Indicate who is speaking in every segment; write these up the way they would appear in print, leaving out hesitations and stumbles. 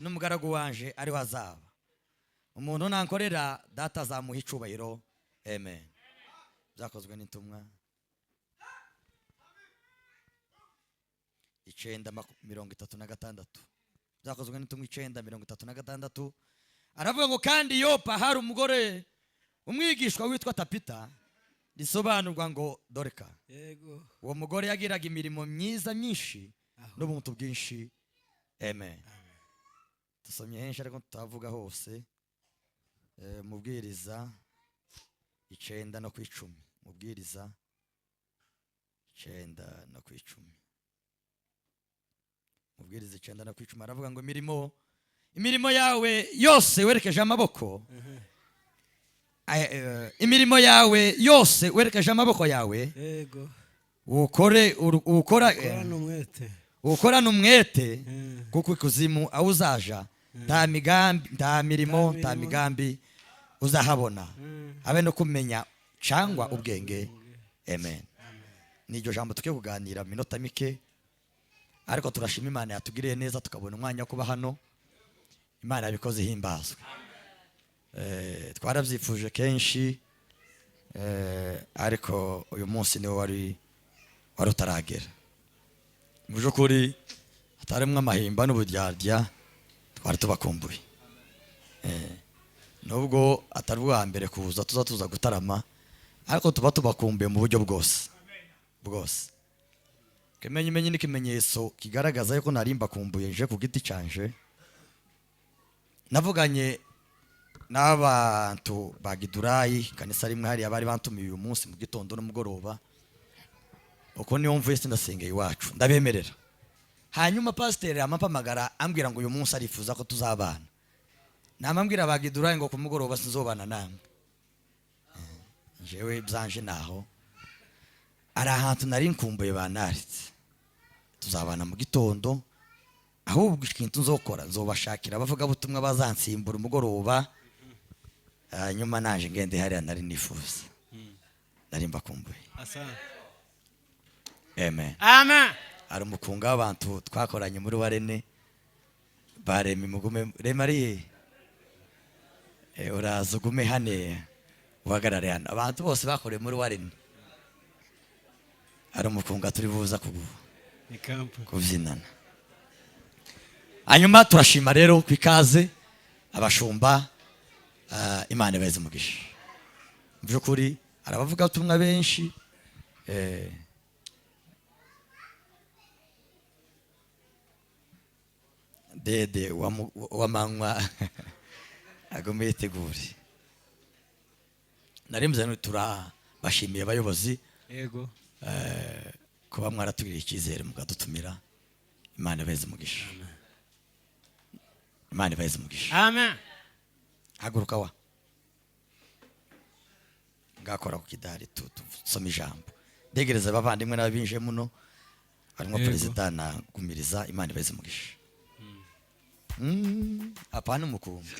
Speaker 1: n'umugaragu wanje ari wazaba. Umuntu nankorera data azamuha icubahiro. Amen. Byakozwe n'intumwa 9:36. Byakozwe n'intumwa 9:36. Aravuga ngo kandi Yopa hari umugore umwigishwa witwa Tapita, risobanurwa ngo Dorika.
Speaker 2: Yego.
Speaker 1: Uwo mugore yagiraga imirimo myiza myinshi n'ubuntu bwinshi. Amen. Tusomye henshi ariko tutavuga hose. Mubwiriza 9:10. Mubwiriza 9:10. Mubwiriza 9:10 aravuga ngo imirimo yawe yose werekeje amaboko. Imirimo yawe yose werekeje amaboko yawe.
Speaker 2: Yego.
Speaker 1: Ukorana umwete kuko ikuzimu aho uzaja nta mirimo nta migambi uzahabona, habe no kumenya cyangwa ubwenge. Amen. Niryo jambo tuke kuganira minota mike, ariko turashima Imana yatugiriye neza tukabona umwanya kuba hano. Imana yabikoze himbazwe. Twarabyifuje kenshi, ariko uyu munsi niwo wari utaragera. Mu by'ukuri hatarimo amahimba n'uburyarya, twari tubakumbuye. Nubwo atari ubwa mbere kuza tuza gutarama, ariko tuba tubakumbuye mu buryo bwose. Kimenye n'ikimenyetso kigaragaza yuko nari mbakumbuye nje ku giti canje. Navuganye n'abantu ba Gidurayi, kanisa rimwe hari abari bantumiye uyu munsi mu gitondo n'umugoroba. Uko niyo mvuye sindasengeye iwacu ndabemerera. Hanyuma pasiteri amampamagara ambwira ngo uyu munsi arifuza ko tuzabana. Namambwira ba Gidurayi ngo ku mugoroba sinzobana namwe. Jewe byanje naho ari ahantu nari nkumbuye banaritse. Tuzabana mu gitondo, ahubwo ikintu nzokora nzobashakira abavuga butumwa bazansimbura umugoroba. Nyuma naje ngende hariya nari nifuza. Nari mbakumbuye. Amen.
Speaker 2: Amen.
Speaker 1: Ari umukunga w'abantu twakoranye muri Warene, barema imugume remari. Uraza ugume hane uhagarare hano. Abantu bose bakoreye muri Warene. Ari umukunga turi buza kubyinana. Hanyuma turashima rero kwikaze abashumba. Imana ibaze umugisha. Mu by'ukuri arabavuga ubutumwa benshi. Dede wamanywa agome yitegure. Narimze turabashimiye abayobozi.
Speaker 2: Yego.
Speaker 1: Kuba mwaratugiriye icyizere mukadutumira. Imana ibaze umugisha. Imana ibaze umugisha.
Speaker 2: Amen.
Speaker 1: Haguruka wa ngakora ku kidari tusoma ijambo. Ndegereza abavandimwe n'abinje muno, harimo perezida na Gumiriza. Imana ibaze umugisha. Apana umukumbi.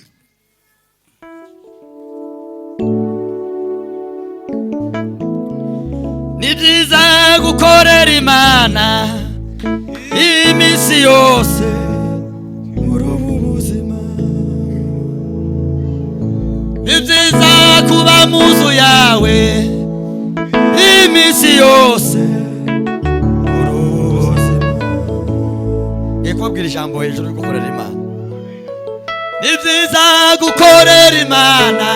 Speaker 1: Ni byiza gukorera Imana iminsi yose muri ubu buzima. Ni byiza kuba mu nzu yawe iminsi yose muri ubu buzima. Ngiye kubabwira ijambo hejuru yo gukorera Imana. Ni byiza gukorera Imana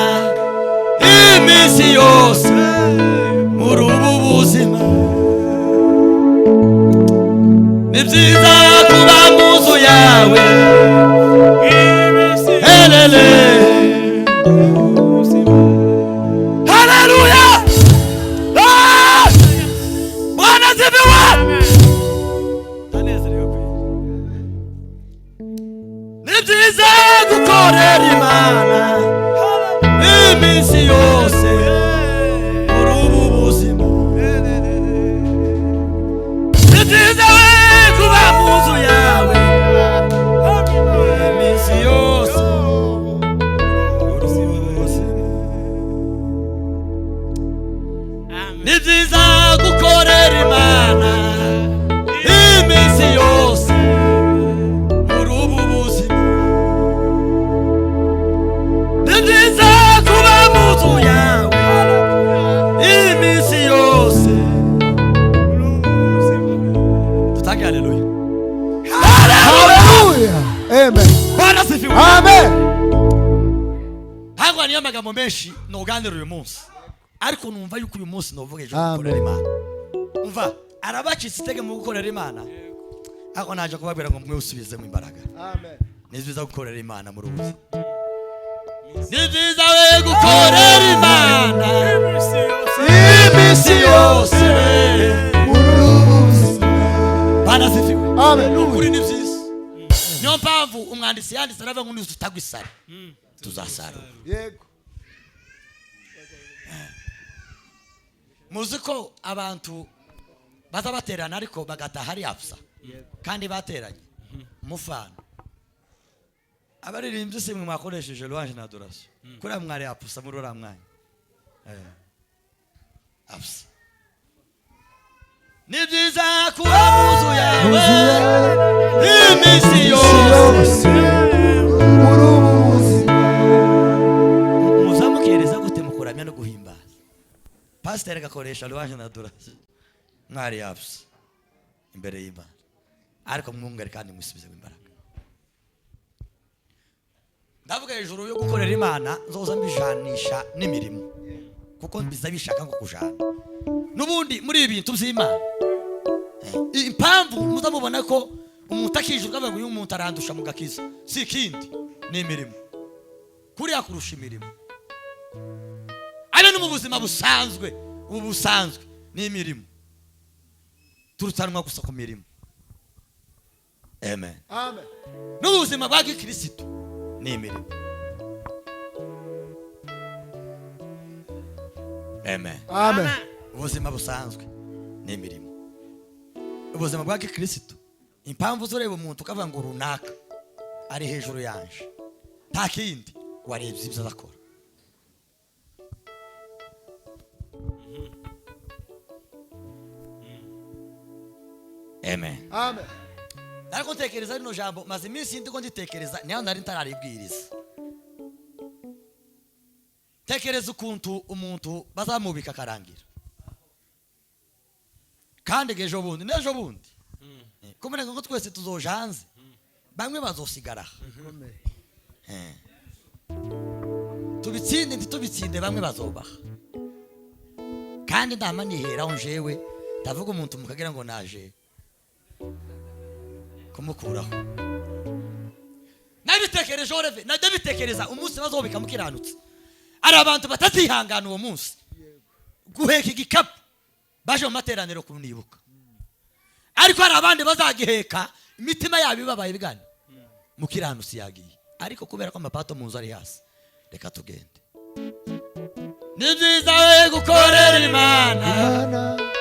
Speaker 1: iminsi yose muri ubu buzima. Ni byiza kuba mu nzu yawe helele. Haleluya. Bwana zibiwe. Ni byiza gukorera Imana iminsi yose muri ubu buzima. Ni byiza kuba mu nzu yawe iminsi yose muri ubu buzima. Ni byiza gukorera Imana iminsi yose muri ubu buzima. niyo magambo menshi noganira uyu munsi ariko numva yuko uyu munsi novuga ejo gukorera Imana umva arabacitse itege mu gukorera Imana ako naje kubabwira ngo mwe usubize mu imbaraga amen niziza gukorera Imana muri ubu niziza we gukorera Imana imisi yose muri ubu bana sifiwe amen ukuri ni byiza niyo mpamvu umwanditsi yanditse aravuga ngo nizutagwa isari tuzasarura yego muziko abantu bazabaterana ariko bagataha ari apsa kandi bateranye mufana abaririmbye simwe mwakoresheje louange na adoration kuri mwari apsa muri ora mwanya apsa ni byiza kuba muzu yawe imisi yose muzamukereza gute mukuramya no guhimbaza pastor gakoresha louange na adoration mwari apsa imbere y'Imana ariko mwungere kandi mwisubize imbaraga ndavuga hejuru yo gukorera Imana nzoza mbijanisha n'imirimo kuko mbiza bishaka ngo kujana nubundi muri ibintu by'Imana impamvu muzamubona ko umuntu akijurwa bavuga uyu muntu arandusha mu gakiza si ikindi n'imirimo kuri yakurusha imirimo abe no mu buzima busanzwe n'imirimo turutanwa gusa ku mirimo amen amen n'ubuzima bwa Kristo n'imirimo amen amen ubuzima busanzwe n'imirimo ubuzima bwa Kristo impamvu zureba umuntu ukavuga ngo runaka ari hejuru yanje nta kindi warebye ibyo azakora amen amen ariko tekereza rino jambo maze iminsi ndiko nditekereza niyo nari ntararibwiriza tekereza ukuntu umuntu bazamubika karangira kandi gejo bundi nejo bundi kumene ngo twese tuzojanze bamwe bazosigara tubitsinde ntitubitsinde bamwe bazobaha kandi ndama niheraho njewe ndavuga umuntu mukagira ngo naje kumukuraho nabitekereje oreve nabitekereza umunsi bazobika mukiranutse ari abantu batazihangana uwo munsi guheka igikapu baje mu materaniro kunibuka ariko hari abandi bazagiheka imitima yabo ibabaye bigane mukiranutse yagiye ariko kubera ko amapato mu nzu ari hasi reka tugende ni byiza we gukorera Imana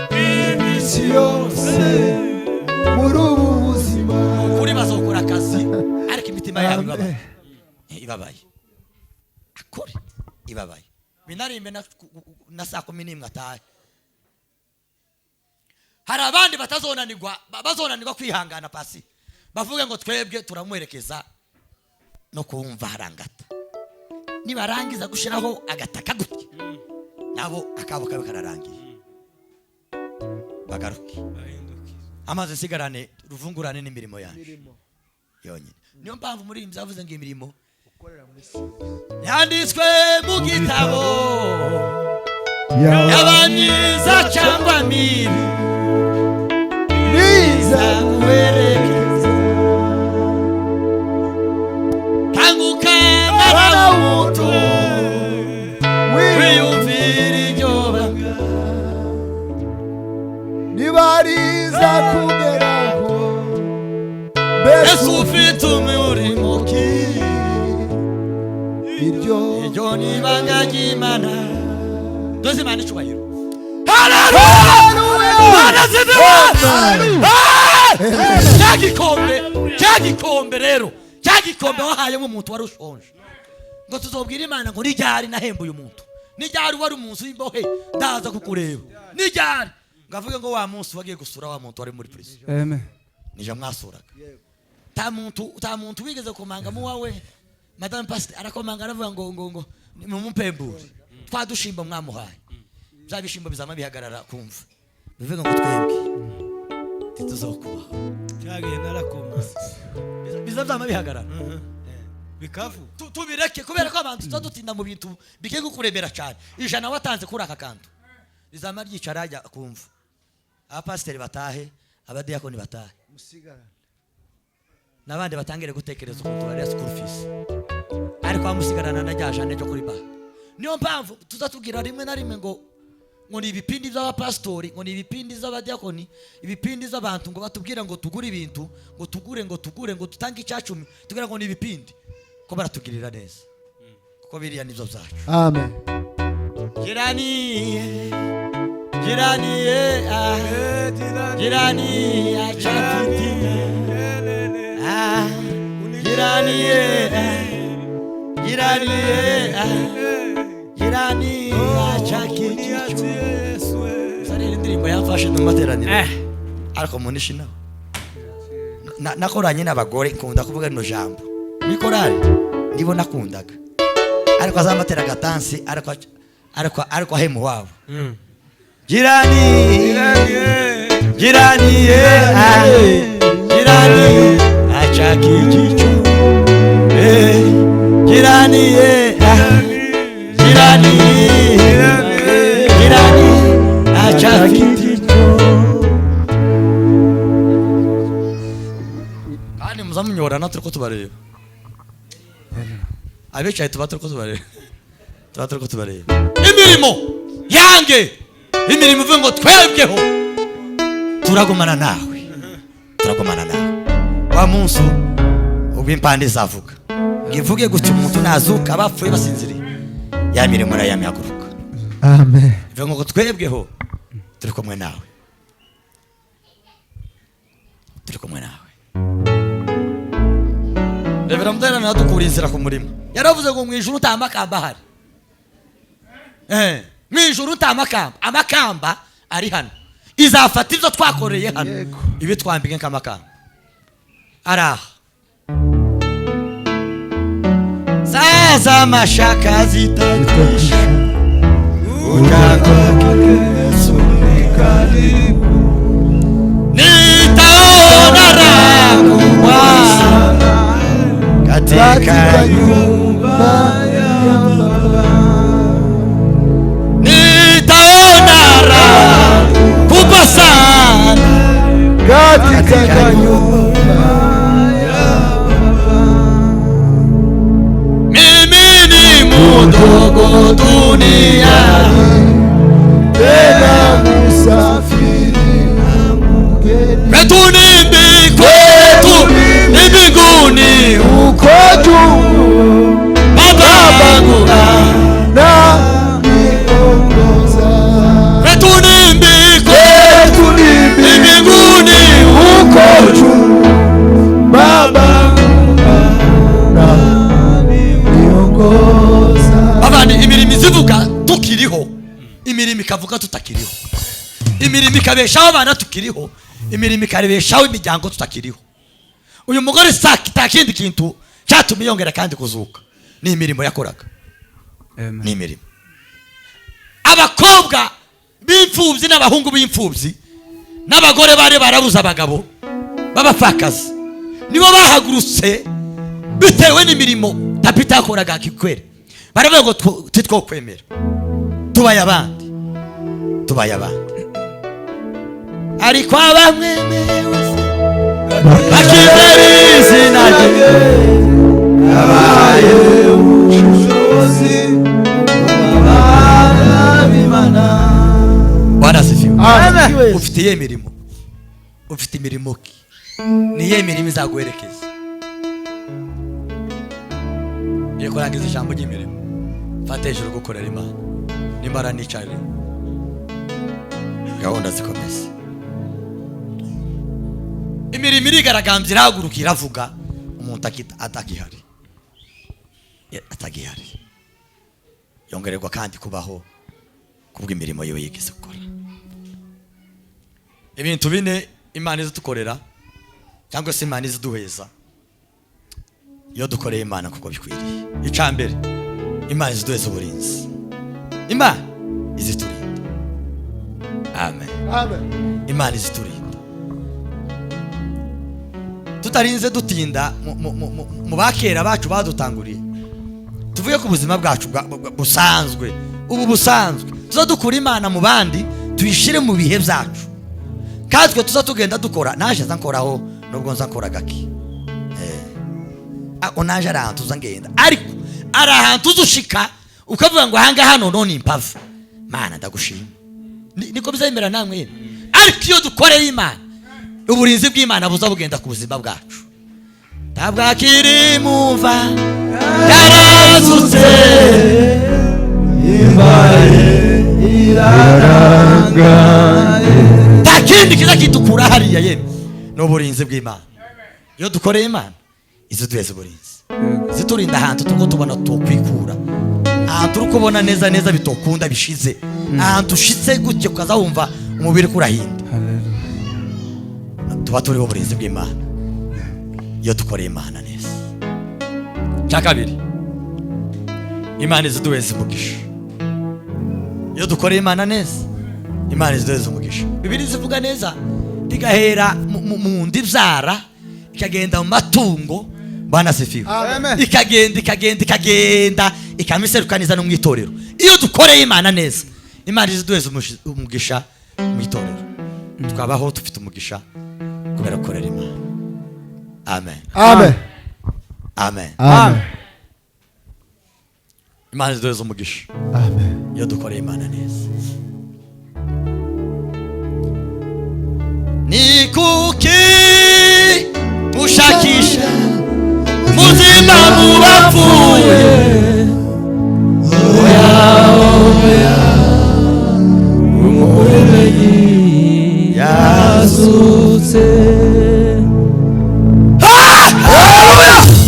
Speaker 1: imisi yose muri ubu buzima kuri bazokora akazi ariko imitima yabo ibabaye akore ibabaye binarimbe na saa 11 atahe hari abandi bazonanirwa kwihangana pasi bavuga ngo twebwe turamwerekeza no kumva harangata nibarangiza gushiraho agataka gutya nabo akabo kabe kararangiye bagaruke amaze sigarane ruvungurane n'imirimo yanje yonyine niyo mpamvu muri imwe zavuze ngo imirimo ukorera muri isi yanditswe mu gitabo y'abanyiza cyangwa mibi niza kuwerekeza kanguka n'abamuto wiyumvira iryo banga nibariza kugeraho mbese ufite umurimo ki iryo nibanga ry'Imana doze Imana icubahiro cyagikombe rero cyagikombe wahayemo umuntu wari ushonje ngo tuzobwira Imana ngo nijyari nahembuye umuntu nijyari wari umunsi w'imbohe ndaza kukureba nijyari ngavuge ngo wa munsi wagiye gusura wa muntu wari muri prison amen nije mwasuraga ta muntu wigeze kumanga mu wawe madame pastor arakomanga aravuga ngo mu mumpembure twadushimba mwamuhaye byabishimbo bizama bihagarara kumva bivuga ngo twebwe tuzokuba cyagiye narakoma bizama bihagarara
Speaker 2: bikavu
Speaker 1: tubireke kubera ko abantu tuzadutinda mu bintu bigiye kukuremera cyane. Ijana watanze kuri aka kantu rizama ryicara ajya kumva abapasiteri batahe, abadiyakoni batahe,
Speaker 2: musigara
Speaker 1: n'abandi batangire gutekereza ukuntu bari school fees, ariko bamusigarana na ryajane ryo kuri ba. Niyo mpamvu tuzatubwira rimwe na rimwe ngo ni ibipindi by'abapastori, ngo ni ibipindi z'abadiyakoni, ibipindi z'abantu, ngo batubwira ngo tugure ibintu, ngo tugure ngo tutange icyacumi, tugira ngo ni ibipindi, ko baratugirira neza kuko biriya nibyo byacu.
Speaker 3: Amen.
Speaker 1: Jirani achafiti jirani achakiti sari indirimbo yamfashe mu materaniro ariko munishina nakoranye n'abagore nkunda kuvuga no jambo mikorari ndibo nakundaga ariko azamatera gatansi ariko hemu wabo jirani achakiti jirani achakiti kandi muzamunyorana turiko tubareba abicaye tuba turiko tubareba imirimo yange imirimo ivuga ngo twebweho turagumana nawe wa munsi ubw'impande zavuga ngivuge gutyo umuntu nazuka abapfuye basinziriye ya mirimo na yamyaguruka.
Speaker 3: Amen.
Speaker 1: Ivuga ngo twebweho turi kumwe nawe. Revera Mudera nadukura inzira ku murimo. Yaravuze ngo mu ijuru utamakamba hari. Mu ijuru utamakamba, amakamba ari hano. Izafata ibyo twakoreye hano. Ibi twambike nk'amakamba. Araha. Sasa mashaka zitatisha Yesu ni karibu nitaona raha katika nyumba ya Baba nitaona raha kubwa sana katika nyumba ya Baba. Mimi ni mdogo duniani tena musafiri na mgeni kwetu ni mbinguni uko juu Babangu na niongoza kwetu ni mbinguni uko juu Babangu na niongoza. Abandi imirimo izivuga tukiriho, imirimo ikavuga tutakiriho, imirimo ikabeshaho abana tukiriho, imirimo ikarebeshaho imiryango tutakiriho. Uyu mugore takindi kintu cyatumye yongera kandi kuzuka ni imirimo yakoraga. Ni imirimo. Abakobwa b'imfubyi n'abahungu b'imfubyi n'abagore bari barabuza abagabo babafakaza nibo bahagurutse bitewe n'imirimo Tabita yakoraga kikwere. Baravuga ngo titwokwemera tubaye abandi ariko abamwemewe bakimera izina rye abaye ubushobozi bw'abana b'Imana. Barasifiwe. Ufite imirimo ki? Niye mirimo izaguherekeza. Ye kurangiza ijambo ry'imirimo. Fata ijoro gukorera Imana. Nimara nicare. Gahunda zikomeza. Imirimo irigaragambye irahaguruka iravuga umuntu atagihari. Yongererwa kandi kubaho kubw'imirimo yiwe yigeze gukora. Ibintu bine Imana izutukorera cyangwa se Imana izuduheza iyo dukoreye Imana kuko bikwiriye. Icambere Imana izuduheza uburinzi. Imana iziturinda. Amen. Imana iziturinda. tutarinze dutinda mu bakera bacu badutanguriye, tuvuye ku buzima bwacu busanzwe, ubu busanzwe tuzadukura Imana mu bandi tuyishire mu bihe byacu, kandi twe tuzatugenda dukora. Naje nkoraho nubwo nzakora gaki naje ari ahantu uzangenda, ariko ari ahantu uzushika ukavuga ngo ahanga hano none impava. Mana ndagushima, niko bizemera namwe. Ariko iyo dukoreye Imana, uburinzi bw'Imana buza bugenda ku buzima bwacu. Tabwakiri mumva yarazutse,
Speaker 2: imbaye irarangaye,
Speaker 1: takindi kiza kitukura hariya yemwe n'uburinzi bw'Imana. Iyo dukoreye Imana izo duheze uburinzi, ziturinda ahantu tuko tubona tukwikura, ahantu uri kubona neza neza bitokunda bishize, ahantu ushitse gutyo ukaza wumva umubiri kurahinda. Tuba turiho uburinzi bw'Imana iyo dukoreye Imana neza. Cya kabiri, Imana iziduheze umugisha. Iyo dukoreye Imana neza, Imana iziduheze umugisha. Bibiliya zivuga neza, igahera mu ndibyara ikagenda mu matungo. Bwana sifiwe. Ikagenda ikamiserukaniza no mu itorero. Iyo dukoreye Imana neza, Imana iziduheze umugisha mu itorero, tukabaho dufite umugisha kubera korera Imana. Amen.
Speaker 2: amen,
Speaker 1: Amen.
Speaker 2: amen,
Speaker 1: Imana iziduheze umugisha
Speaker 2: amen.
Speaker 1: iyo dukoreye Imana neza. Ni kuki ushakisha muzima mu bapfuye?
Speaker 2: Umuremyi yazutse.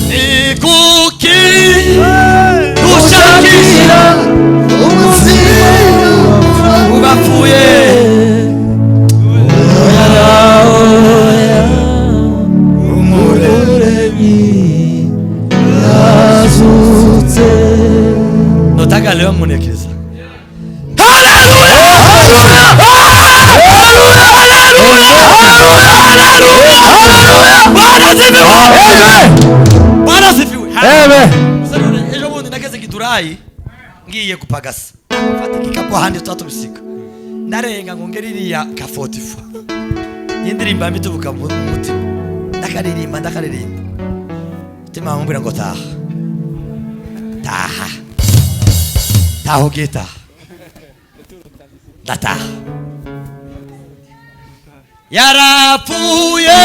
Speaker 1: Ni kuki ushakisha
Speaker 2: Umuzima
Speaker 1: mu bapfuye?
Speaker 2: Umuremyi yazutse.
Speaker 1: Notaka leo munekeza. Bwana sifiwe. Ejo bundi nageze Giturayi ngiye kupagasa, mfata igikapu ahandi tutatubisika, ndarenga ngo ngere iriya ka 44 y'indirimbo mitubuka mu mutima, ndakaririmba mutima wambwira ngo taha ugitaha. Ndataha. Yarapfuye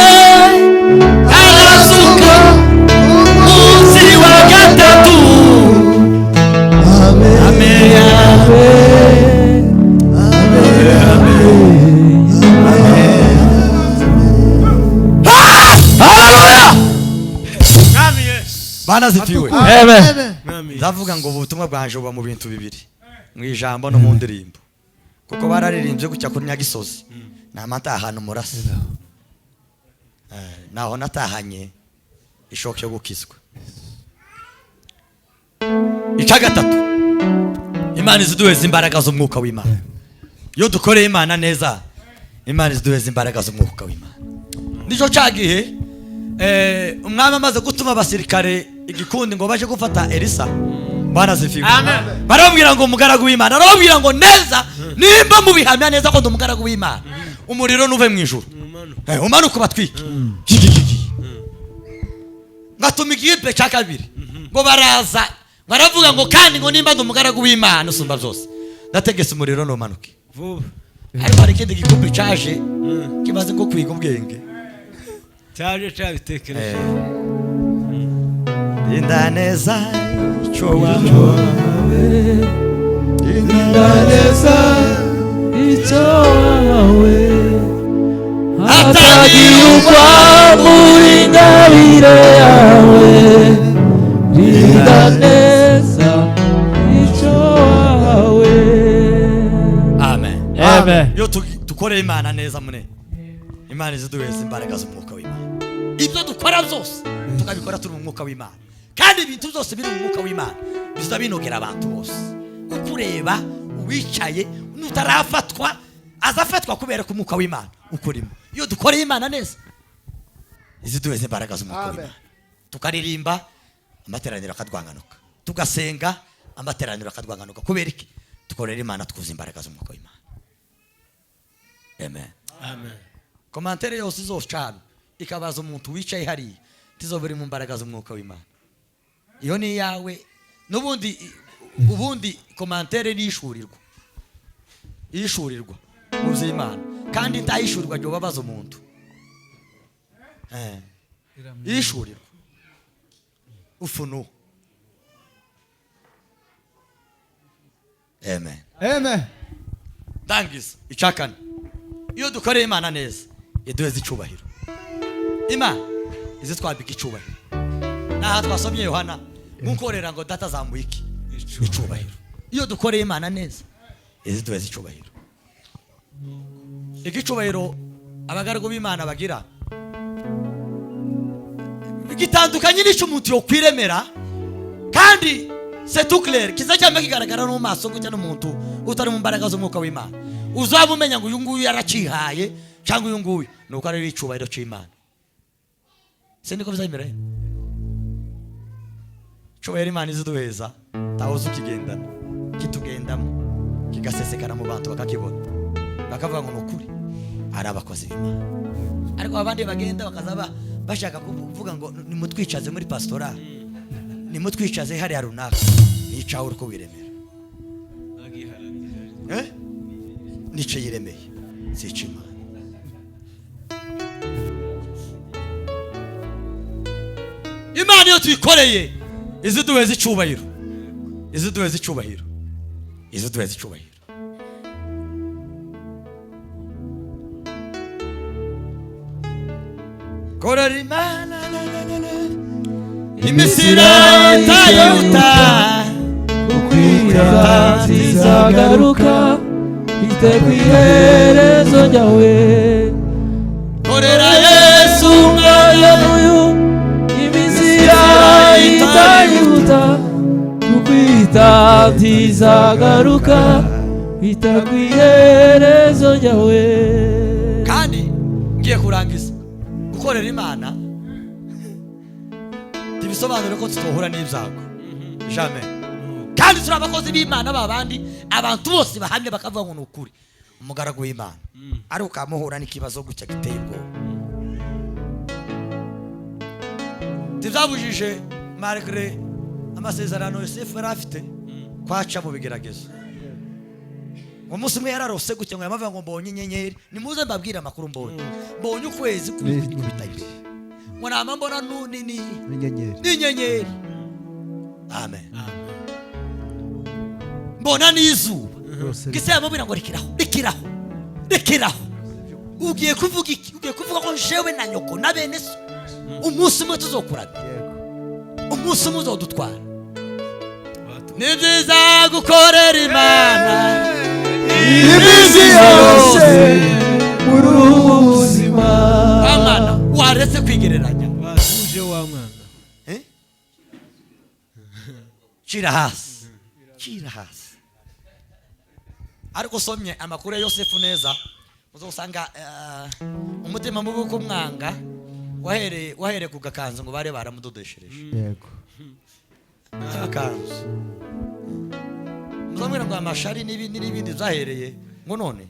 Speaker 1: arazuka munsi wa gatatu. Amen. Haleluya. Bana zifiwe. Ndavuga ngo ubutumwa bwanje buba mu bintu bibiri, mu ijambo no mu ndirimbo, kuko bararirimbye gutya kuri Nyagisozi namata ahantu murasa, naho natahanye ishoke yo gukizwa. Icya gatatu, Imana iziduheze imbaraga z'umwuka w'Imana. Iyo dukoreye Imana neza, Imana iziduheze imbaraga z'umwuka w'Imana. Nico cagihe umwami amaze gutuma abasirikare igikundi ngo baje gufata Elisa. Bwana zifiwe. Amen. Barabwira ngo umugaragu w'Imana, arabwira ngo neza nimba mubihamya neza ko ndumugaragu w'Imana, umuriro nuve mu ijuru umanuka batwike. Ngatuma igipe cya kabiri ngo baraza baravuga ngo kandi ngo nimba ndumugaragu w'Imana usumba byose, ndategese umuriro numanuke vuba. Ariko hari ikindi gikupe cyaje kimaze ngo kwiga ubwenge,
Speaker 3: cyaje cyabitekereje.
Speaker 1: Indaneza icyo
Speaker 2: wawe, indaneza icyo wawe, atagirwa muri ngabire yawe, indaneza icyo wawe.
Speaker 1: Amen.
Speaker 2: Amen.
Speaker 1: Yo dukoreye Imana neza mune, Imana iziduheze imbaraga z'umwuka w'Imana. Ibyo dukora byose tukabikora turi mu mwuka w'Imana, kandi ibintu byose biri mu mwuka w'Imana biza binogera abantu bose. Ukureba uwicaye nutarafatwa azafatwa kubera ku mwuka w'Imana ukurimo. Iyo dukoreye Imana neza, iziduheze imbaraga z'umwuka
Speaker 4: Amen.
Speaker 1: w'Imana tukaririmba amateraniro akadwanganuka tugasenga amateraniro akadwanganuka kubera iki tukorera Imana twuza imbaraga z'umwuka w'Imana. Amen.
Speaker 3: Amen.
Speaker 1: Komantere yose izocana ikabaza umuntu wicaye hariya tizobere mu mbaraga z'umwuka w'Imana. Iyo ni yawe ubundi komantere nishurirwa mu by'Imana kandi ntayishurirwa ryo babaza umuntu yishurirwa ufunu. Amen.
Speaker 4: Amen.
Speaker 1: Dangiza icakane iyo dukoreye Imana neza iduheze icubahiro. Imana izi twabika icubahiro naha twasomye Yohana mukorera ngo data zambuye iki icubahiro. Iyo dukoreye Imana neza izi duheze icubahiro. Igicubahiro abagaragu b'Imana bagira gitandukanye n'icyo umuntu yo kwiremera kandi c'est tout clair kizacyama kigaragara no maso gutya n'umuntu utari mu mbaraga z'umwuka w'Imana uzaba umenya ngo uyu nguyu yaracihaye cyangwa uyu nguyu nuko ari icubahiro cy'Imana. Sindi ko bizamera icubahiro Imana iziduheza tawoze ukigendana kitugendamo kigasesekara mu bantu bakakibona bakavuga ngo nukuri ari abakozi b'Imana. Ariko abandi bagenda bakazaba bashaka kuvuga ngo nimutwicaze muri pastoral nimutwicaze hariya runaka nicawe uriko wiremera nice yiremeye sica Imana. Imana iyo tuyikoreye iziduheza icubahiro iziduheza icubahiro iziduheza icubahiro. Korera Imana imisira itayihuta
Speaker 2: ukwita zizagaruka iteguye iherezo ryawe.
Speaker 1: korera Yesu
Speaker 2: umwanya n'uyu imisira itayihuta ukwita zizagaruka iteguye iherezo ryawe.
Speaker 1: kandi ngiye kurangiza gukorera Imana tibisobanure ko tutohura n'ibyago jamais. Kandi turi abakozi b'Imana babandi abantu bose bahamye bakavuga ngo nukuri umugaragu w'Imana ari ukamuhura n'ikibazo gucya giteye ubwoba. Tivyabujije malgré amasezerano Yosefu yarafite kwaca mu bigeragezo. Umunsi umwe yararose gutya ngo yamavuga ngo mbonye inyenyeri nimuze mbabwira amakuru mbonye ukwezi kubita imbere ngo nama mbona n'inyenyeri. Amen. Mbona n'izuba gise yamubwira ngo rekeraho ugiye kuvuga iki? Ugiye kuvuga ko jewe na nyoko na bene so umunsi umwe tuzokurana umunsi umwe uzodutwara. Ni byiza gukorera Imana
Speaker 2: imizi yose muri ubu buzima.
Speaker 1: Amana waretse kwigereranya
Speaker 3: Batuje wa mwana.
Speaker 1: Cira hasi ariko somye amakuru ya Yosefu neza uzosanga umutima mubi ko mwanga wahere ku gakanzu ngo bare baramudodeshereje.
Speaker 4: Yego.
Speaker 1: Gakanzu muzamwira ngo amashari n'ibindi zahereye ngo none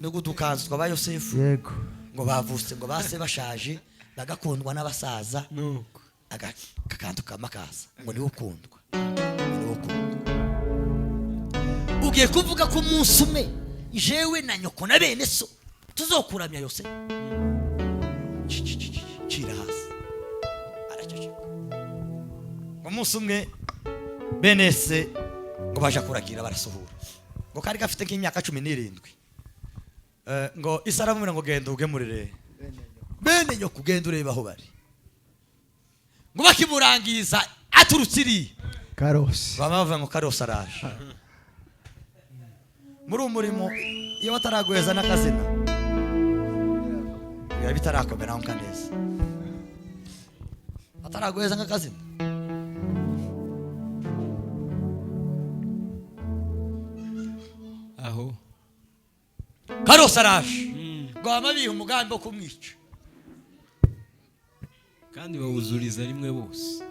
Speaker 1: no gudukanzu kwa Yosefu.
Speaker 4: Yego.
Speaker 1: Ngo bavuse ngo base bashaje bagakundwa n'abasaza
Speaker 3: Nuko.
Speaker 1: agakantu kamakaza ngo niwe ukundwa. Ugiye kuvuga ko umunsi umwe jewe na nyoko na bene so tuzokuramya Yosefu. Cira hasi araceceka. Umunsi umwe bene se ngo baje kuragira barasuhura ngo kari gafite nk'imyaka 17 ngo Isaramu ngo genda ugemurire bene nyoko genda ureba aho bari ngo bakimurangiza aturutsiri
Speaker 4: Karosi.
Speaker 1: bamavuga ngo Karosi araje. Muri umurimo iyo bataraguheza n'akazina biba bitarakomera nka neza bataraguheza nk'akazina.
Speaker 3: Aho
Speaker 1: Karosi araje ngo bamabihe umugambi wo kumwica
Speaker 3: kandi bawuzuriza rimwe bose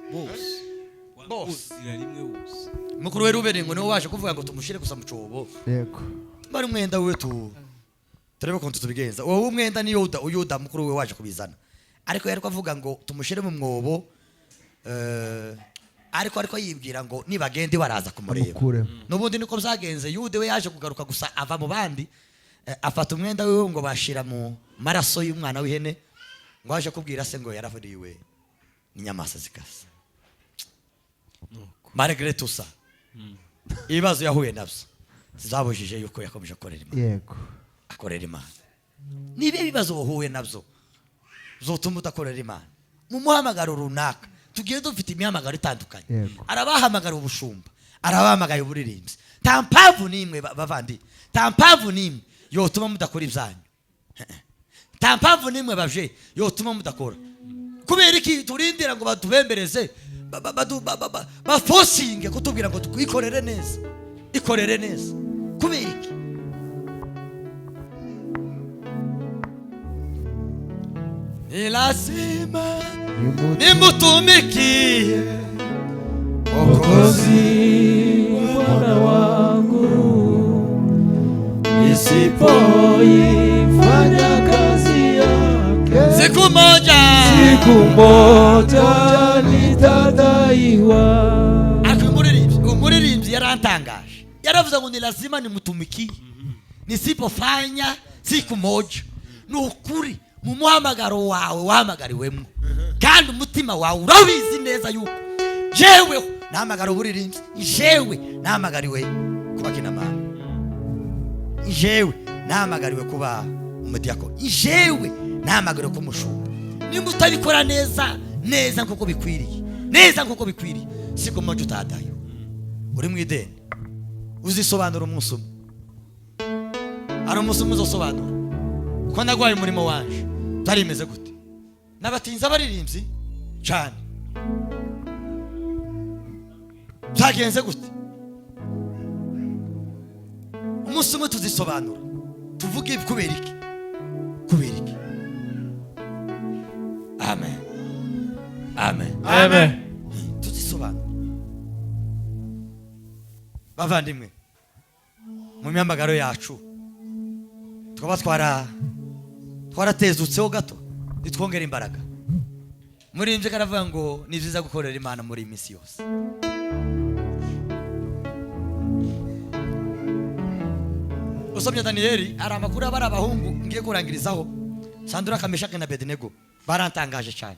Speaker 3: rimwe bose.
Speaker 1: mukuru we Rubeni ngo niwe waje kuvuga ngo tumushire gusa mu cobo.
Speaker 2: yego
Speaker 1: Bari umwenda we turebe ko tubigenza. Wowe umwenda ni Yuda mukuru we waje kubizana. Ariko yari kwavuga ngo tumushire mu mwobo ariko yibwira ngo nibagende baraza kumureba. Nubundi niko byagenze. Yuda we yaje kugaruka gusa ava mu bandi afata umwenda we ngo bashira mu maraso y'umwana w'ihene ngo aje kubwira se ngo yarafuriwe n'inyamasa zikasa. Malgré tout ça ibibazo yahuye nabyo zabujije yuko yakomeje akorera Imana.
Speaker 2: yego
Speaker 1: akorera Imana. Nibe ibibazo wahuye nabyo zotuma udakorera Imana mu muhamagaro runaka. Tugiye dufite imihamagaro itandukanye. Arabahamagara ubushumba, arabahamagara uburirimbyi. Nta mpamvu nimwe bavandi, nta mpamvu nimwe yotuma mudakora ibyanyu. Nta mpamvu nimwe baje yotuma mudakora. Kubera iki turindira ngo batubembereze bafosinge kutubwira ngo twikorere neza, ikorere neza. Kubera iki? Ni lazima nimutumikie Mwokozi
Speaker 2: Bwana wangu, nisipoifanya kazi yake,
Speaker 1: siku moja
Speaker 2: nitadaiwa.
Speaker 1: Umuririmbyi yarantangaje, yaravuze ngo ni lazima nimutumikie, nisipofanya siku moja. Ni ukuri mu muhamagaro wawe wahamagariwemo, kandi umutima wawe urabizi neza yuko jewe nahamagara uburirimbyi, jewe nahamagariwe kuba kinamama, jewe nahamagariwe kuba umudiyakoni, jewe nahamagariwe kuba umushumba. Nimba utabikora neza nkuko bikwiriye, siku moja utadayo uri mu ideni. Uzisobanura umunsi umwe, ari umunsi umwe uzosobanura ko nagwaye umurimo wanje tarimeze gute. Nabatinza abaririmbyi cyane, byagenze gute? Umunsi umwe tuzisobanura, tuvuge kubera iki. Amen. Tuzisobanura bavandimwe. Mu myambagaro yacu twaba twaratezutseho gato, nitwongera imbaraga. Murimbye karavuga ngo ni byiza gukorera Imana muri iminsi yose. Usomye Daniyeli ari amakuru abari abahungu ngiye kurangirizaho. Sandura, Kameshaki na Abedinego barantangaje cyane.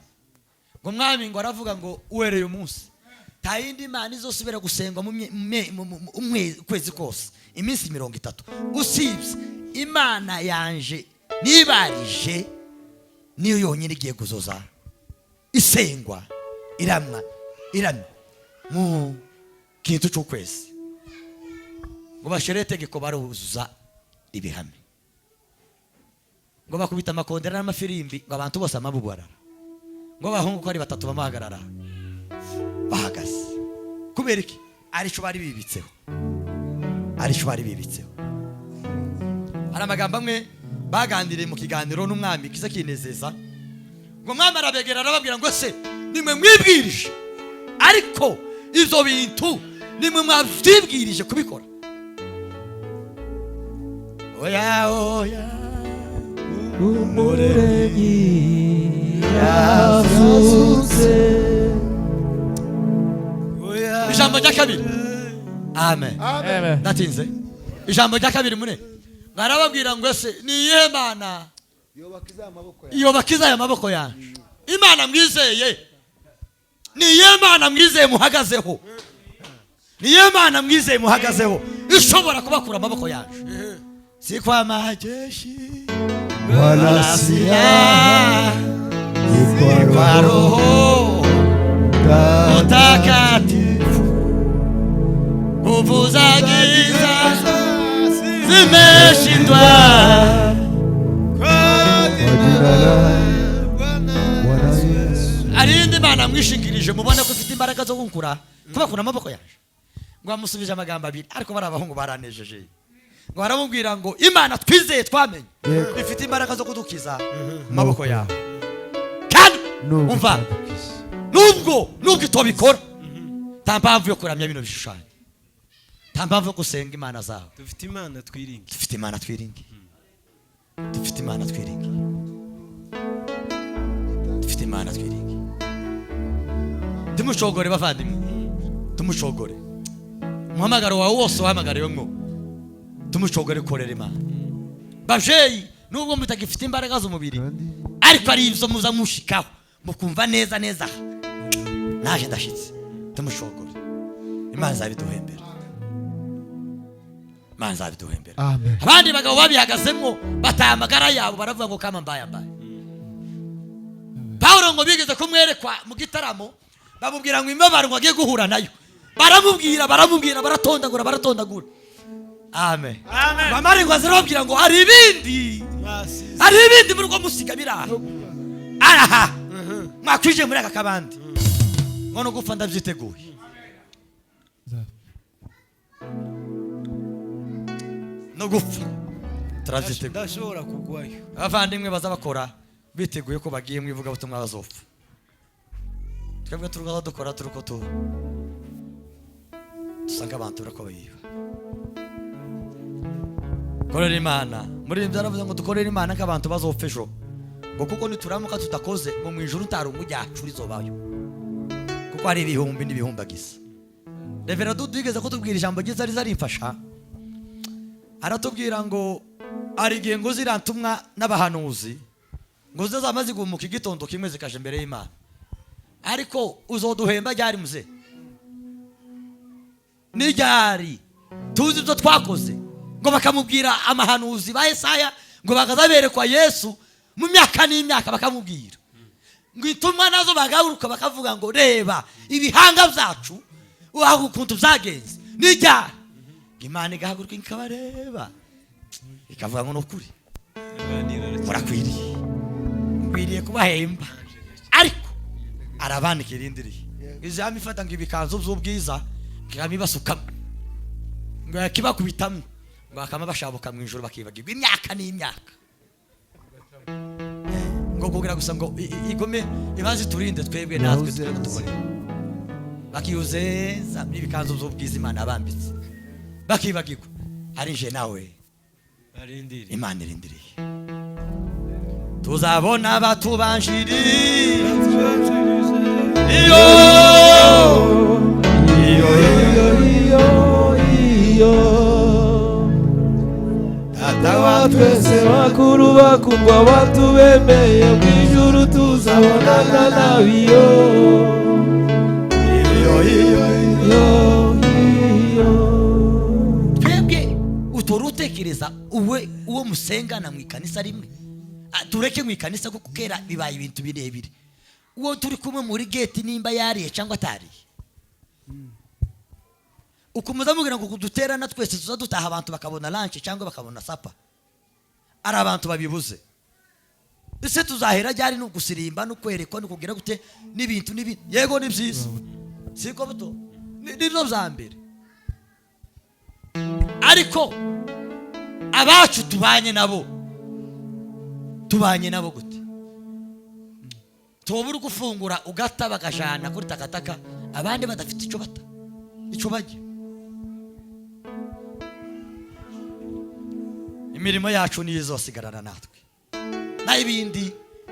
Speaker 1: Ngo mwami ngo aravuga ngo uhereye umunsi nta yindi Imana izosubira gusengwa mu kwezi kose iminsi 30 usibye Imana yanje nibarije niyo yonyine igiye guzoza isengwa iramwa mu kintu cy'ukwezi. Ngo bashere tegeko baruzuza ibihame, ngo bakubita amakondera n'amafirimbi, ngo abantu bose amabubarara, ngo bahungu ko ari 3 bamahagarara bahagaze. Kubera iki? Arico bari bibitseho. Hari amagambo amwe bagandiriye mu kiganiro n'umwami kiza kinezeza, ngo mwami arabegera arababwira ngo se nimwe mwibwirije, ariko ivyo bintu nimwe mwavyibwirije kubikora. Oya
Speaker 2: umuremyi yazutse.
Speaker 1: Ijambo rya kabiri. Amen. Natinze. Ijambo rya kabiri mune barababwira ngo se ni iyihe Mana yobakiza aya maboko yanyu? Imana mwizeye, ni iyihe Mana mwizeye muhagazeho? Ni iyihe Mana mwizeye muhagazeho ishobora kubakura amaboko yanyu? Si kwa majeshi
Speaker 2: wala silaha, ni
Speaker 1: kwa Roho Mtakatifu. Nguvu za giza zimeshindwa
Speaker 2: kwa jina la Bwana Yesu.
Speaker 1: Arindi Mana mwishingirije mubone ko ufite imbaraga zo kunkura kubakura amaboko yaje. Ngo amusubije amagambo abiri, ariko bari abahungu baranejeje. Ngo baramubwira ngo Imana twizeye twamenye ifite imbaraga zo kudukiza amaboko yawe, kandi umva nubwo itobikora nta mpamvu yo kuramya bino bishushanyo, nta mpamvu yo gusenga imana zawe.
Speaker 3: dufite imana twiringiye,
Speaker 1: dufite imana twiringiye, dufite imana twiringiye, dufite imana twiringiye. Tumucogore bavandimwe, tumucogore. Umuhamagaro wawe wose uhamagariwe ngo tumucogore, korera imana. Bavyeyi nubwo mutagifite imbaraga z'umubiri, ariko ari ibyo muza mushikaho mukumva neza neza, naje ndashitse, tumucogore. Imana zabiduhembera, Imana zabiduhembera.
Speaker 2: Amen.
Speaker 1: Abandi bagabo babihagazemo batamagara yabo baravuga ngo kama mbaye. Paulo ngo bigeze kumwerekwa mu gitaramo, bamubwira ngo imibabaro ngo agiye guhura nayo, baramubwira baratondagura. Amen. Bamare ngo azarababwira ngo hari ibindi muri rwo musiga biraho. Araha mwakwije muri aka kabandi ngo no gupfa ndabyiteguye. No gupfa turabyiteguye,
Speaker 3: ndashobora kugwayo.
Speaker 1: abavandimwe baza bakora biteguye ko bagiye mu ivuga butumwa bazopfa. Twebwe turugaho dukora turuko dusanga abantu barako bayiba. Korera imana, muri ibyo aravuze ngo dukorere imana nk'abantu bazopfa ejo, ngo kuko nituramuka tudakoze ngo mu ijuru ntari umujyacu rizobayo, kuko hari ibihumbi n'ibihumbagiza. Revera Dudu ko tubwira ijambo ryiza rizarimfasha, aratubwira ngo ari igihe ngo zirantumwa n'abahanuzi ngo zamaze gumuka igitondo kimwe zikaje imbere y'Imana, ariko uzoduhemba ryari muze? Ni ryari? Tuzi ibyo twakoze ngo bakamubwira amahanuzi ba Yesaya ngo bakazaberekwa Yesu mu myaka n'imyaka, bakamubwira ngo itumwa nazo bagaruka bakavuga ngo reba ibihanga byacu waho ukuntu byagenze. Ni ryari? Imana igahaguruka ikabareba ikavuga ngo nukuri murakwiriye kubahemba, ariko arabandikira indiriye izami ifata ngo ibikanzu by'ubwiza kikabibasukamo ngo yakibakubitamo ngo akama bashabuka mu ijuru bakibagirwa imyaka n'imyaka, ngo kugira gusa ngo igome ibazi turinde twebwe natwe tukore. Bakiyuzeza ibikanzu by'ubwiza Imana abambitse bakibagirwa, arije nawe
Speaker 3: arindiriye,
Speaker 1: Imana irindiriye. Tuzabona batubanjiriye
Speaker 2: Data wa twese bakuru bakundwa batubemeye mu ijuru tuzabonana nabiyo.
Speaker 1: twebwe utora utekereza uwo musengana mu ikanisa rimwe, tureke mu ikanisa kuko kera bibaye ibintu birebire. Uwo turi kumwe muri gate nimba yariye cyangwa atariye, ukumuza mubwira ngo kuduterana twese tuza dutaha abantu bakabona lunch cyangwa bakabona sapa, ari abantu babibuze. Ese tuzahera ryari no gusirimba no kwerekwa no kugira gute n'ibintu yego ni byiza, siko buto nibyo bya mbere, ariko abacu tubanye nabo gute? Tubura gufungura ugata bagajana kuri takataka, abandi badafite icyo bajya. Imirimo yacu niyo izosigarana natwe,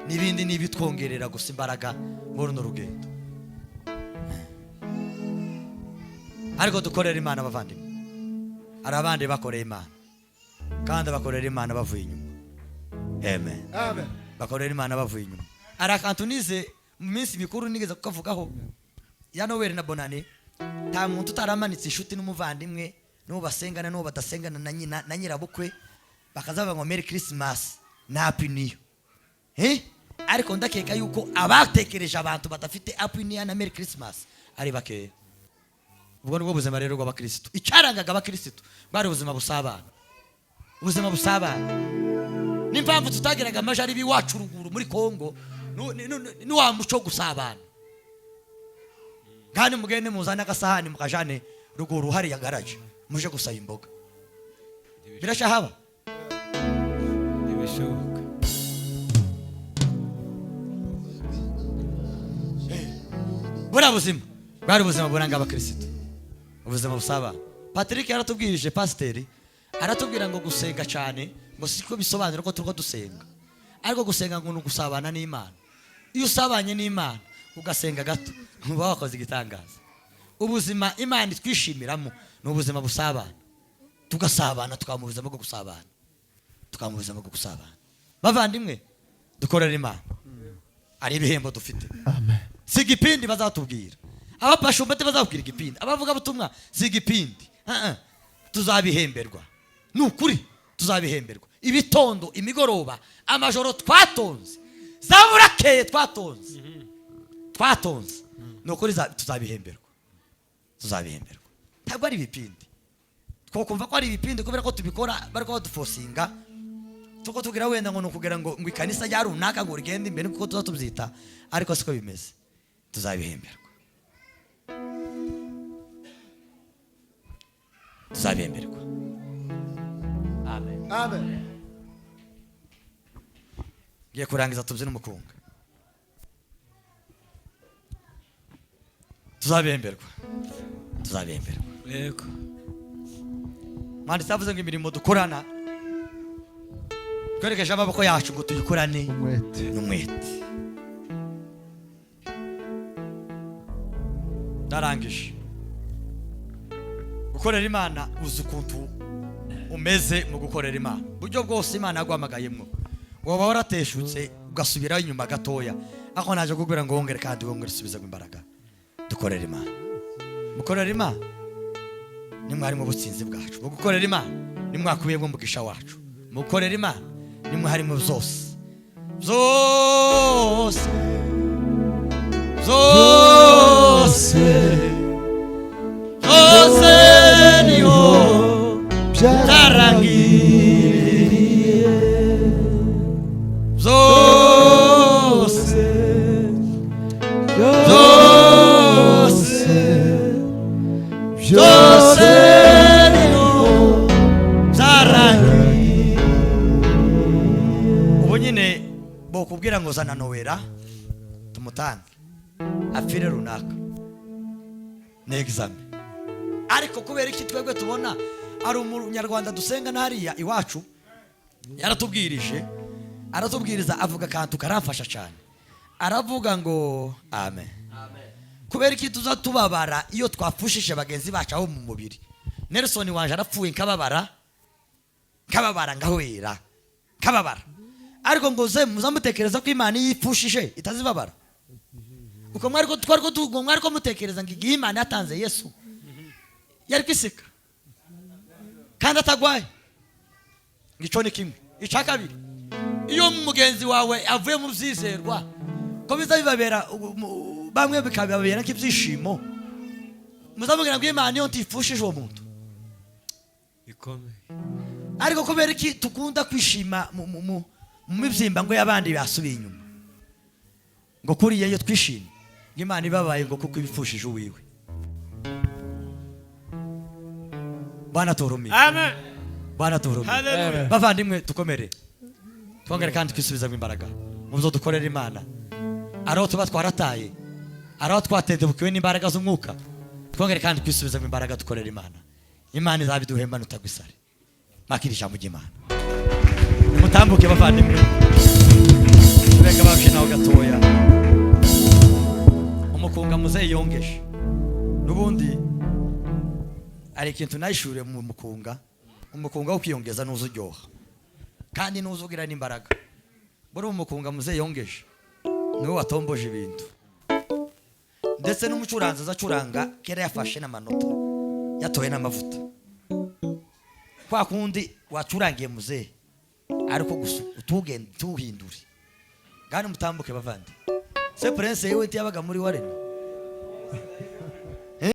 Speaker 1: n'ibindi n'ibitwongerera gusa imbaraga muri runo rugendo. Ariko dukorera Imana abavandimwe, hari abandi bakoreye Imana kandi bakorera Imana bavuye inyuma. Amen. Bakorera Imana bavuye inyuma. Ari akantu nize mu minsi mikuru nigeze kukavugaho ya Noel na Bonane, nta muntu utaramanitse inshuti n'umuvandimwe n'uwo basengana n'uwo badasengana na nyirabukwe bakazavuga ngo Merry Christmas na Happy New Year. Ariko ndakeka yuko abatekereje abantu badafite Happy New Year na Merry Christmas ari bakeya. Ubwo nibwo buzima rero bw'abakristo, icyarangaga abakristo bari ubuzima busabana, n'impamvu tutagiraga amajari biwacu ruguru muri Kongo ni wa muco gusabana. Kandi mugende muzana agasahani mukajane ruguru hari ya garage muje gusaya imboga, birashahaba
Speaker 3: ntibishoboka.
Speaker 1: buriya buzima bwari ubuzima buranga abakristo, ubuzima busaba. Patrick yaratubwirije, pasiteri aratubwira ngo gusenga cyane ngo siko bisobanura ko turiko dusenga, ariko gusenga ngo nugusabana n'Imana. Iyo usabanye n'Imana ugasenga gato uba wakoze igitangaza. Ubuzima Imana itwishimiramo ni ubuzima busabana, tugasabana tukamu ubuzima bwo gusabana, tukamu ubuzima bwo gusabana. Bavandimwe dukorera Imana, ari ibihembo dufite.
Speaker 2: Amen.
Speaker 1: Si igipindi bazatubwira, abapashumbate bazabwira igipindi, abavuga butumwa si igipindi. Tuzabihemberwa, ni ukuri tuzabihemberwa. Ibitondo, imigoroba, amajoro twatonze, zaburakeye twatonze, ni ukuri tuzabihemberwa, tuzabihemberwa. Ntabwo ari ibipindi, twokumva ko ari ibipindi kubera ko tubikora bari ko badufosinga, tuko tugira wenda ngo nukugira ngo ikanisa rya runaka ngo rigende imbere kuko tuzatubyita, ariko siko bimeze. Tuzabihemberwa, tuzabihemberwa. Amen.
Speaker 2: Amen.
Speaker 1: Giye kurangiza tubyine umukunga, tuzabihemberwa, tuzabihemberwa.
Speaker 3: Yego.
Speaker 1: Mandi savuze ngo imirimo dukorana twerekeje amaboko yacu ngo tuyikorane
Speaker 2: Umwete.
Speaker 1: n'umwete. Darangije gukorera Imana, uzi ukuntu umeze mu gukorera Imana, buryo bwose Imana yaguhamagayemo. Waba warateshutse ugasubiraho inyuma gatoya, ako naje kugura ngo wongere kandi wongere usubize imbaraga. Dukorera Imana, mukorera Imana ni mwari mu butsinzi bwacu. Mu gukorera Imana ni mwakubiyemo umugisha wacu. Mu gukorera Imana ni mwari mu zose zose zose zose niho byarangiriye, zose zose byose niho byarangiriye. Ubu nyine bokubwira ngo zana Nowera tumutange apfire runaka ni examen, ariko kubera iki twebwe tubona ari umunyarwanda dusenga nariya iwacu yaratubwirije, aratubwiriza avuga kantu karamfasha cyane, aravuga ngo amen. Kubera iki tuza tubabara iyo twapfushije bagenzi bacu aho mu mubiri. Nelson wanje arapfuye nkababara ngahwera kababara, ariko ngo ze muzamutekereza ko Imana yipfushije itazibabara. Uko mwariko twariko tugo mwariko mutekereza ngo igihe Imana yatanze Yesu yari kwisika kandi atagwaye. Ngico ni kimwe. Ica kabiri, iyo mugenzi wawe avuye mu byizerwa ko biza bibabera bamwe bikababera nk'ibyishimo, muzamubwira ngo Imana yo ntifushije uwo muntu.
Speaker 3: Bikomeye.
Speaker 1: Ariko kubera iki tukunda kwishima mu mibyimba ngo yabandi basubiye inyuma, ngo kuriye yo twishime ngo Imana ibabaye ngo kuko ibifushije uwiwe. Bwana turumiye.
Speaker 3: Amen.
Speaker 1: Bwana turumiye.
Speaker 3: Hallelujah.
Speaker 1: Bavandimwe tukomere, twongere kandi twisubizamo imbaraga mu byo dukorera Imana. Araho tuba twarataye, araho twatedebukiwe n'imbaraga z'umwuka, twongere kandi twisubizamo imbaraga dukorera Imana. Imana izabiduhemba nutagwisare. Makirisha mu Imana. Mutambuke bavandimwe, tureka babyinaho gatoya. Umukunga muzeyi yongeje n'ubundi ari ikintu nayishure mu mukunga. Umukunga wo kwiyongeza nuzo uryoha kandi nuzo ugira n'imbaraga. Buri umukunga muzeyi yongeje niwe watomboje ibintu, ndetse n'umucuranzi azacuranga kera yafashe n'amanota yatoye n'amavuta. Kwa kundi wacurangiye muzeyi ariko gusa utugende tuhindure kandi mutambuke bavandi. Se prince yewe ntiyabaga muri warene